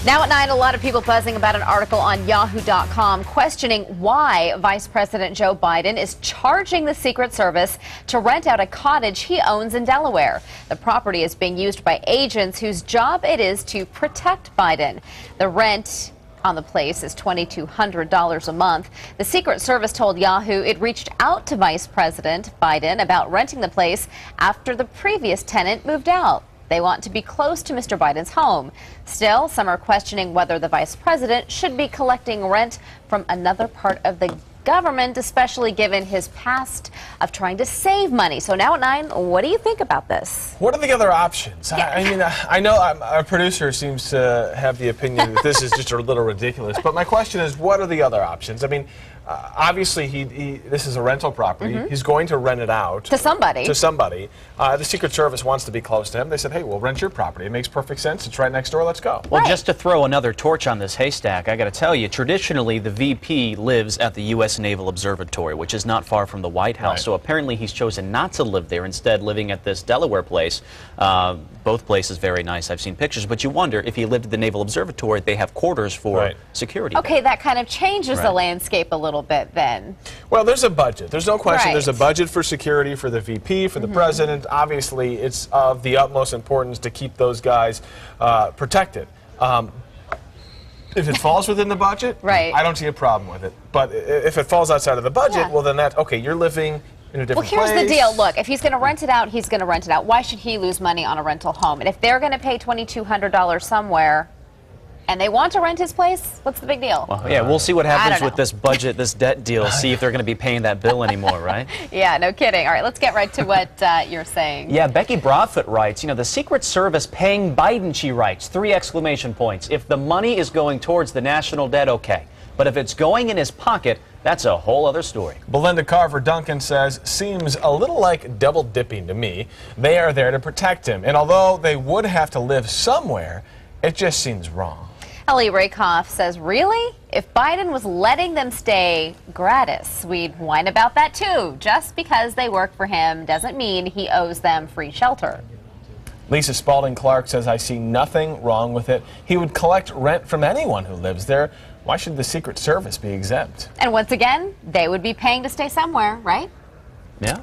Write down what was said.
Now at 9, a lot of people buzzing about an article on Yahoo.com questioning why Vice President Joe Biden is charging the Secret Service to rent out a cottage he owns in Delaware. The property is being used by agents whose job it is to protect Biden. The rent on the place is $2,200 a month. The Secret Service told Yahoo it reached out to Vice President Biden about renting the place after the previous tenant moved out. They want to be close to Mr. Biden's home. Still, some are questioning whether the vice president should be collecting rent from another part of the government, especially given his past of trying to save money. So now at 9, what do you think about this? What are the other options? Yeah. I mean, I know our producer seems to have the opinion that this is just a little ridiculous, but my question is, what are the other options? I mean, obviously, this is a rental property. He's going to rent it out. To somebody. The Secret Service wants to be close to him. They said, hey, we'll rent your property. It makes perfect sense. It's right next door. Let's go. Well, just to throw another torch on this haystack, I got to tell you, traditionally, the VP lives at the U.S. Naval Observatory, which is not far from the White House. Right. So apparently he's chosen not to live there, instead living at this Delaware place. Both places very nice. I've seen pictures. But you wonder, if he lived at the Naval Observatory, they have quarters for security. Okay, that kind of changes the landscape a little bit then. Well, there's a budget. There's no question. Right. There's a budget for security for the VP, for the president. Obviously, it's of the utmost importance to keep those guys protected. If it falls within the budget, I don't see a problem with it. But if it falls outside of the budget, well, then you're living in a different place. Well, here's the deal. Look, if he's going to rent it out, he's going to rent it out. Why should he lose money on a rental home? And if they're going to pay $2,200 somewhere, and they want to rent his place, what's the big deal? Well, yeah, we'll see what happens with this budget, this debt deal, see if they're going to be paying that bill anymore, right? Yeah, no kidding. All right, let's get right to what you're saying. Yeah, Becky Broadfoot writes, the Secret Service paying Biden, she writes, 3 exclamation points. If the money is going towards the national debt, okay. But if it's going in his pocket, that's a whole other story. Belinda Carver Duncan says, seems a little like double dipping to me. They are there to protect him. And although they would have to live somewhere, it just seems wrong. Ellie Rakoff says, really? If Biden was letting them stay gratis, we'd whine about that too. Just because they work for him doesn't mean he owes them free shelter. Lisa Spalding Clark says, I see nothing wrong with it. He would collect rent from anyone who lives there. Why should the Secret Service be exempt? And once again, they would be paying to stay somewhere, right? Yeah.